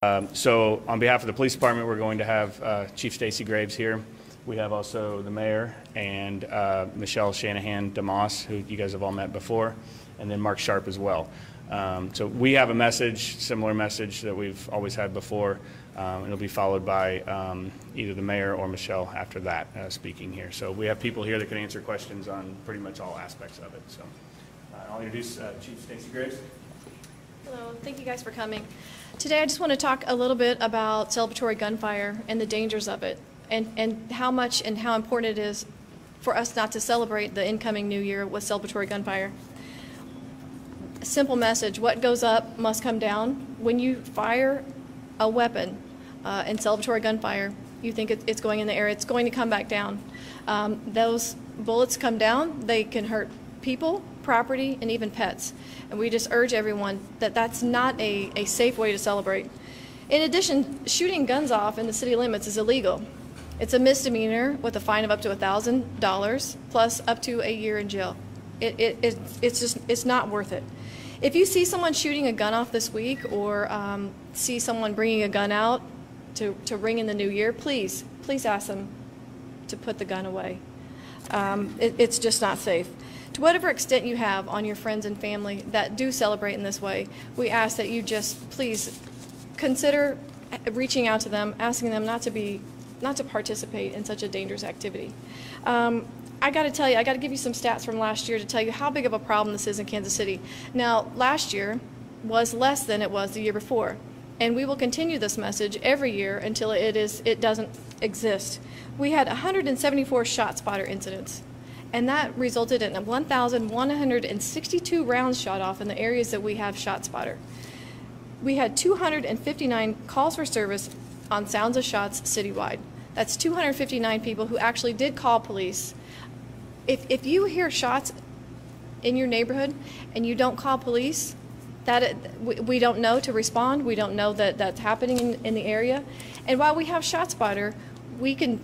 So on behalf of the police department, we're going to have Chief Stacy Graves here. We have also the mayor and Michelle Shanahan DeMoss, who you guys have all met before, and then Mark Sharp as well. So we have a message, similar message that we've always had before. It'll be followed by either the mayor or Michelle after that speaking here. So we have people here that can answer questions on pretty much all aspects of it. So I'll introduce Chief Stacy Graves. Hello, thank you guys for coming. Today I just want to talk a little bit about celebratory gunfire and the dangers of it, and how much and how important it is for us not to celebrate the incoming new year with celebratory gunfire. A simple message: what goes up must come down. When you fire a weapon in celebratory gunfire, you think it's going in the air, it's going to come back down. Those bullets come down, they can hurt people, property, and even pets. And we just urge everyone that that's not a safe way to celebrate. In addition, shooting guns off in the city limits is illegal. It's a misdemeanor with a fine of up to $1,000 plus up to a year in jail. It's not worth it. If you see someone shooting a gun off this week, or see someone bringing a gun out to ring in the new year, please ask them to put the gun away. It's just not safe. To whatever extent you have on your friends and family that do celebrate in this way, we ask that you just please consider reaching out to them, asking them not to participate in such a dangerous activity. I got to tell you, I got to give you some stats from last year to tell you how big of a problem this is in Kansas City. Now, last year was less than it was the year before, and we will continue this message every year until it doesn't exist. We had 174 shot spotter incidents, and that resulted in 1,162 rounds shot off in the areas that we have shot spotter. We had 259 calls for service on sounds of shots citywide. That's 259 people who actually did call police. If you hear shots in your neighborhood and you don't call police, we don't know to respond. We don't know that that's happening in the area. And while we have shot spotter, we can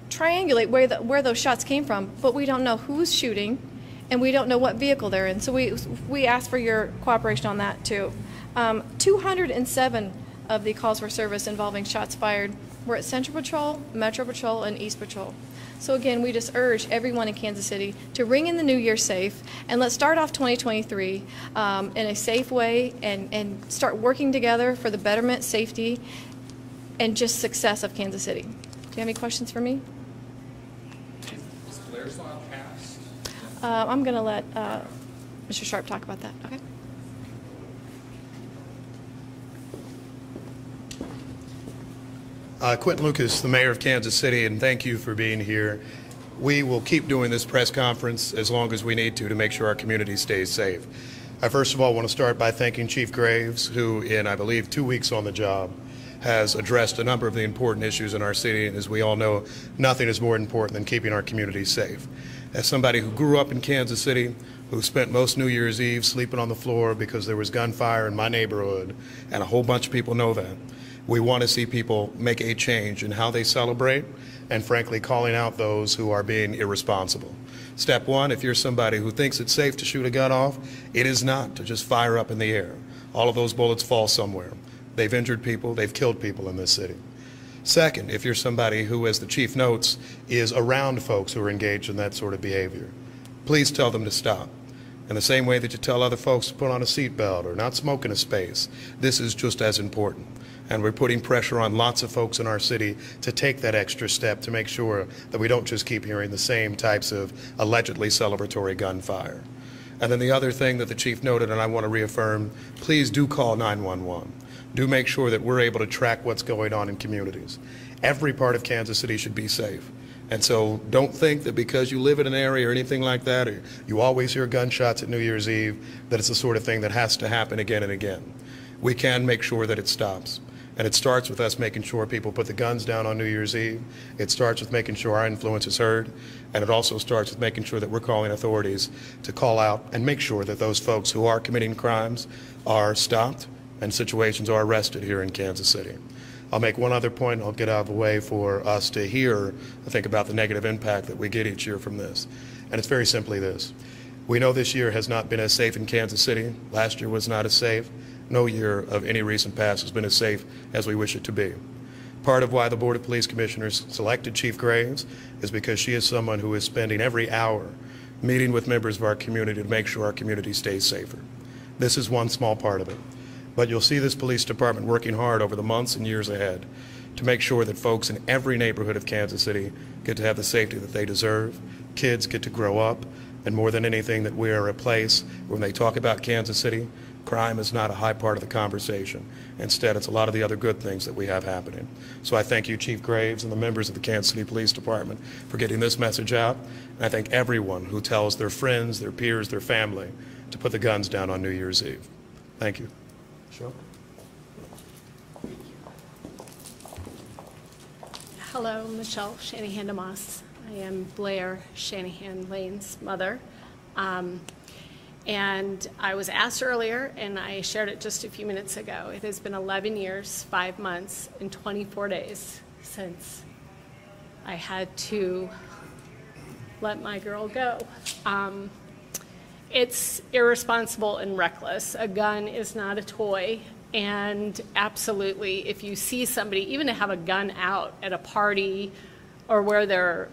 triangulate where those shots came from, but we don't know who's shooting, and we don't know what vehicle they're in. So we ask for your cooperation on that too. 207 of the calls for service involving shots fired were at Central Patrol, Metro Patrol, and East Patrol. So again, we just urge everyone in Kansas City to ring in the new year safe, and let's start off 2023 in a safe way, and start working together for the betterment, safety, and just success of Kansas City. Do you have any questions for me? Is Blair's law passed? I'm going to let Mr. Sharp talk about that. Okay. Quentin Lucas, the mayor of Kansas City, and thank you for being here. We will keep doing this press conference as long as we need to make sure our community stays safe. I first of all want to start by thanking Chief Graves, who in, I believe, 2 weeks on the job, has addressed a number of the important issues in our city, and as we all know, nothing is more important than keeping our communities safe. As somebody who grew up in Kansas City, who spent most New Year's Eve sleeping on the floor because there was gunfire in my neighborhood, and a whole bunch of people know that, we want to see people make a change in how they celebrate, and frankly calling out those who are being irresponsible. Step one, if you're somebody who thinks it's safe to shoot a gun off, it is not to just fire up in the air. All of those bullets fall somewhere. They've injured people, they've killed people in this city. Second, if you're somebody who, as the chief notes, is around folks who are engaged in that sort of behavior, please tell them to stop. In the same way that you tell other folks to put on a seatbelt or not smoke in a space, this is just as important. And we're putting pressure on lots of folks in our city to take that extra step to make sure that we don't just keep hearing the same types of allegedly celebratory gunfire. And then the other thing that the chief noted, and I want to reaffirm, please do call 911. Do make sure that we're able to track what's going on in communities. Every part of Kansas City should be safe. And so don't think that because you live in an area or anything like that, or you always hear gunshots at New Year's Eve, that it's the sort of thing that has to happen again and again. We can make sure that it stops. And it starts with us making sure people put the guns down on New Year's Eve. It starts with making sure our influence is heard. And it also starts with making sure that we're calling authorities to call out and make sure that those folks who are committing crimes are stopped and situations are arrested here in Kansas City. I'll make one other point, and I'll get out of the way for us to hear, I think, about the negative impact that we get each year from this. And it's very simply this. We know this year has not been as safe in Kansas City. Last year was not as safe. no year of any recent past has been as safe as we wish it to be. Part of why the Board of Police Commissioners selected Chief Graves is because she is someone who is spending every hour meeting with members of our community to make sure our community stays safer. This is one small part of it. But you'll see this police department working hard over the months and years ahead to make sure that folks in every neighborhood of Kansas City get to have the safety that they deserve, kids get to grow up, and more than anything, that we are a place when they talk about Kansas City, crime is not a high part of the conversation. Instead, it's a lot of the other good things that we have happening. So I thank you, Chief Graves, and the members of the Kansas City Police Department for getting this message out. And I thank everyone who tells their friends, their peers, their family to put the guns down on New Year's Eve. Thank you. Sure. Hello, Michelle Shanahan DeMoss. I am Blair Shanahan Lane's mother. And I was asked earlier, and I shared it just a few minutes ago. It has been 11 years, 5 months, and 24 days since I had to let my girl go. It's irresponsible and reckless. A gun is not a toy. And absolutely, if you see somebody, even to have a gun out at a party or where there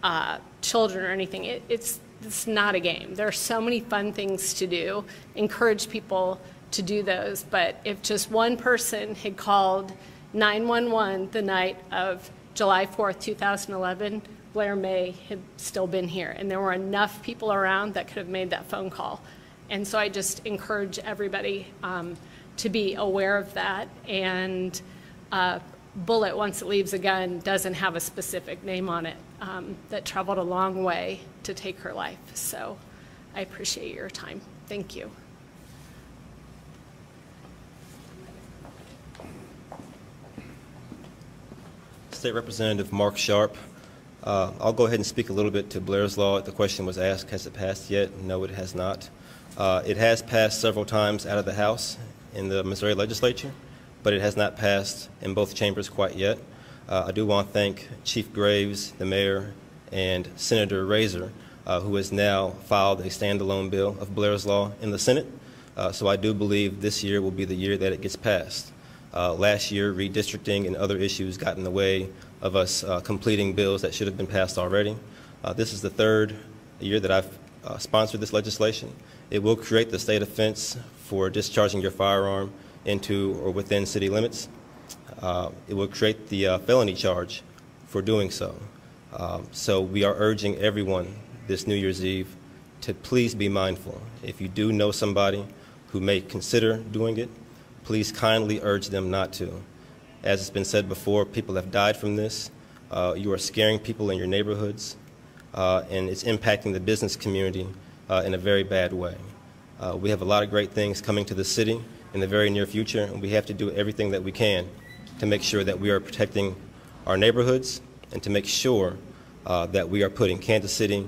are children or anything, it's not a game. There are so many fun things to do. Encourage people to do those. But if just one person had called 911 the night of July 4th, 2011, Blair may have still been here. And there were enough people around that could have made that phone call. And so I just encourage everybody to be aware of that. And a bullet, once it leaves a gun, doesn't have a specific name on it. That traveled a long way to take her life. So I appreciate your time. Thank you. State Representative Mark Sharp. I'll go ahead and speak a little bit to Blair's Law. The question was asked, has it passed yet? No, it has not. It has passed several times out of the House in the Missouri legislature, but it has not passed in both chambers quite yet. I do want to thank Chief Graves, the mayor, and Senator Razor, who has now filed a standalone bill of Blair's Law in the Senate. So I do believe this year will be the year that it gets passed. Last year, redistricting and other issues got in the way of us completing bills that should have been passed already. This is the third year that I've sponsored this legislation. It will create the state offense for discharging your firearm into or within city limits. It will create the felony charge for doing so. So we are urging everyone this New Year's Eve to please be mindful. If you do know somebody who may consider doing it, please kindly urge them not to. As it's been said before, people have died from this. You are scaring people in your neighborhoods, and it's impacting the business community in a very bad way. We have a lot of great things coming to the city in the very near future, and we have to do everything that we can to make sure that we are protecting our neighborhoods and to make sure that we are putting Kansas City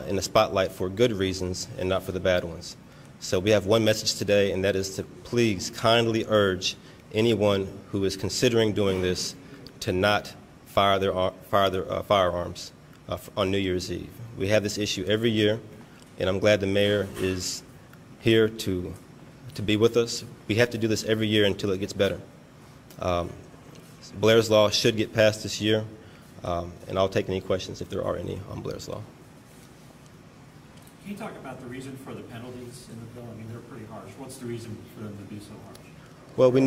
in the spotlight for good reasons and not for the bad ones. So we have one message today, and that is to please kindly urge anyone who is considering doing this to not fire their firearms on New Year's Eve. We have this issue every year, and I'm glad the mayor is here to be with us. We have to do this every year until it gets better. Blair's Law should get passed this year, and I'll take any questions if there are any on Blair's Law. Can you talk about the reason for the penalties in the bill? I mean, they're pretty harsh. What's the reason for them to be so harsh? Well, we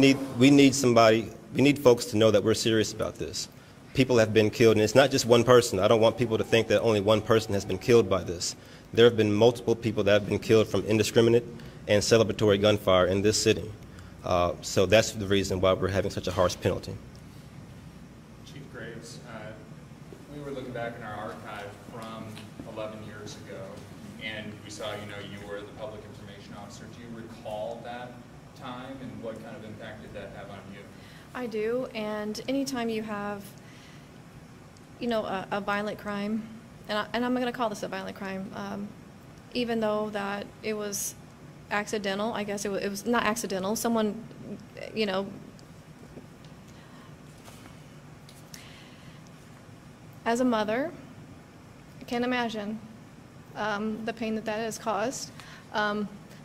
need folks to know that we're serious about this. People have been killed, and it's not just one person. I don't want people to think that only one person has been killed by this. There have been multiple people that have been killed from indiscriminate and celebratory gunfire in this city. So that's the reason why we're having such a harsh penalty. Chief Graves, we were looking back in our archive from 11 years ago, and we saw, you were the public information officer. Do you recall that time, and what kind of impact did that have on you? I do, and anytime you have, a violent crime, and I'm going to call this a violent crime, even though that it was accidental. I guess it was not accidental. Someone, as a mother, I can't imagine the pain that has caused.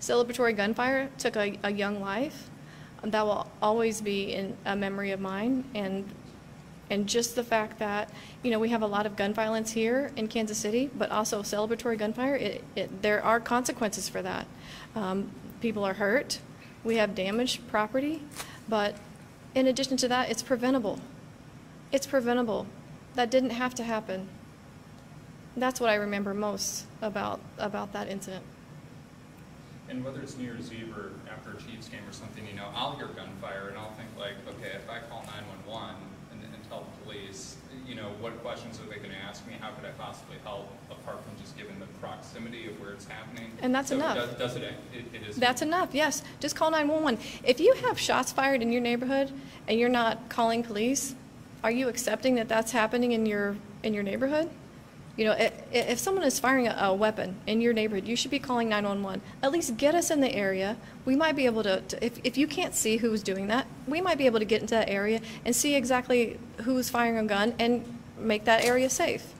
Celebratory gunfire took a young life. That will always be in a memory of mine, and just the fact that, you know, we have a lot of gun violence here in Kansas City, but also celebratory gunfire, there are consequences for that. People are hurt, we have damaged property, but in addition to that, it's preventable. It's preventable. That didn't have to happen. That's what I remember most about that incident. And whether it's New Year's Eve or after a Chiefs game or something, you know, I'll hear gunfire and I'll think like, okay, if I call 911 and tell the police, you know, what questions are they going to ask me? How could I possibly help, apart from just given the proximity of where it's happening? And that's enough. It is. That's enough, yes. Just call 911. If you have shots fired in your neighborhood and you're not calling police, are you accepting that that's happening in your neighborhood? You know, if someone is firing a weapon in your neighborhood, you should be calling 911. At least get us in the area. We might be able to if you can't see who's doing that, we might be able to get into that area and see exactly who's firing a gun and make that area safe.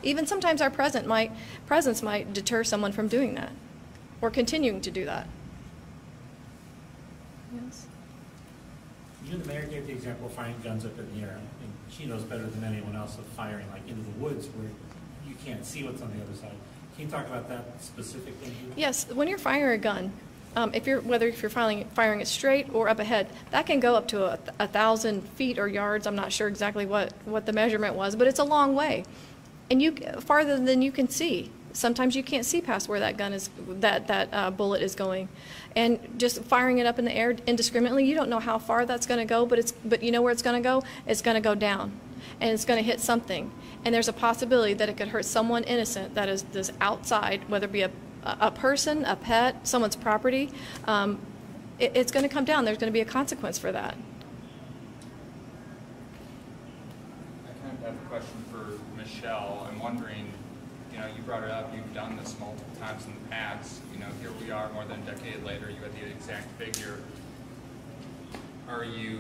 Even sometimes our presence might deter someone from doing that or continuing to do that. Yes. You, the mayor, gave the example of firing guns up in the air, and she knows better than anyone else of firing like into the woods where you can't see what's on the other side. Can you talk about that specific thing? Yes, when you're firing a gun, whether you're firing it straight or up ahead, that can go up to 1,000 feet or yards. I'm not sure exactly what the measurement was, but it's a long way, and farther than you can see. Sometimes you can't see past where that gun is, that bullet is going, and just firing it up in the air indiscriminately, you don't know how far that's going to go, but you know where it's going to go. It's going to go down, and it's going to hit something, and there's a possibility that it could hurt someone innocent that is this outside, whether it be a person, a pet, someone's property. It's going to come down. There's going to be a consequence for that. I kind of have a question for Michelle. I'm wondering, you know, you brought it up, you've done this multiple times in the past. You know, here we are more than a decade later, you had the exact figure. Are you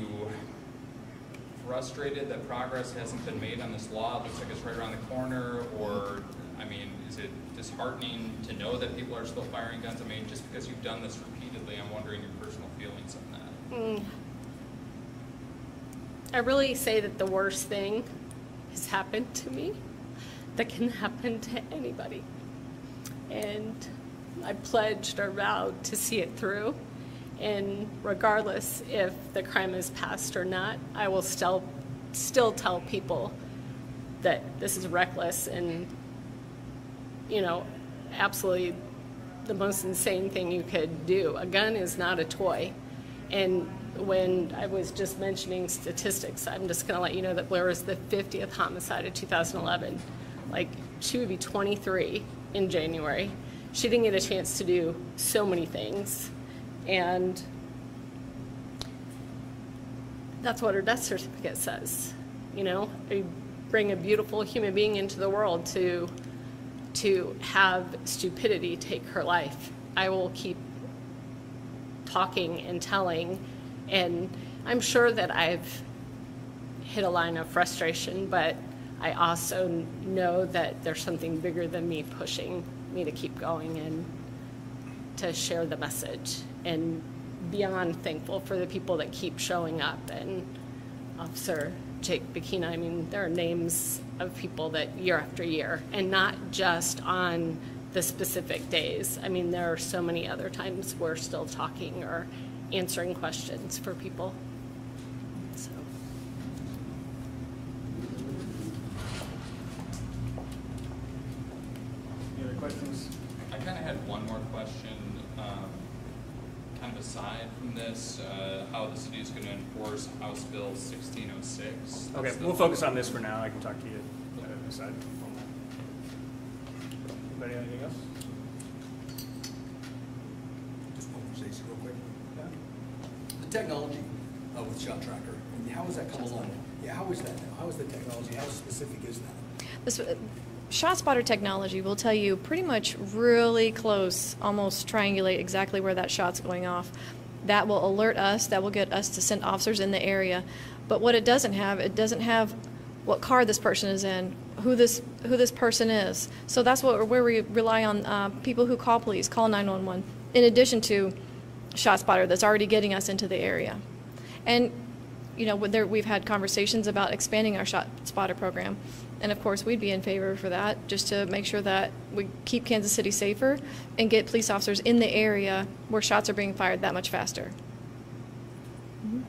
frustrated that progress hasn't been made on this law? It looks like it's right around the corner, or, I mean, is it disheartening to know that people are still firing guns? I mean, just because you've done this repeatedly, I'm wondering your personal feelings on that. I really say that the worst thing has happened to me that can happen to anybody. And I pledged or vowed to see it through. And regardless if the crime is passed or not, I will still tell people that this is reckless and, you know, absolutely the most insane thing you could do. A gun is not a toy. And when I was just mentioning statistics, I'm just going to let you know that Blair was the 50th homicide of 2011. Like, she would be 23 in January. She didn't get a chance to do so many things. And that's what her death certificate says. You know, you bring a beautiful human being into the world to have stupidity take her life. I will keep talking and telling, and I'm sure that I've hit a line of frustration, but I also know that there's something bigger than me pushing me to keep going and to share the message, and beyond thankful for the people that keep showing up. And Officer Jake Bikina, I mean, there are names of people that year after year, and not just on the specific days. I mean, there are so many other times we're still talking or answering questions for people. So. Any other questions? I kind of had one more question, kind of aside from this, how the city is going to enforce House Bill 1606. Okay, we'll focus on this for now. I can talk to you aside from that. Anybody, anything else? Just one more, Stacey, real quick. Yeah. The technology with Shot Tracker, and how has that come along? Yeah, how is that now? How is the technology? How specific is that? This shot spotter technology will tell you pretty much really close, almost triangulate exactly where that shot's going off. That will alert us, that will get us to send officers in the area. But what it doesn't have what car this person is in, who this person is. So that's where we rely on people who call police, call 911. in addition to ShotSpotter that's already getting us into the area. And, you know, we've had conversations about expanding our ShotSpotter program. And of course, we'd be in favor for that, just to make sure that we keep Kansas City safer and get police officers in the area where shots are being fired that much faster. Mm-hmm.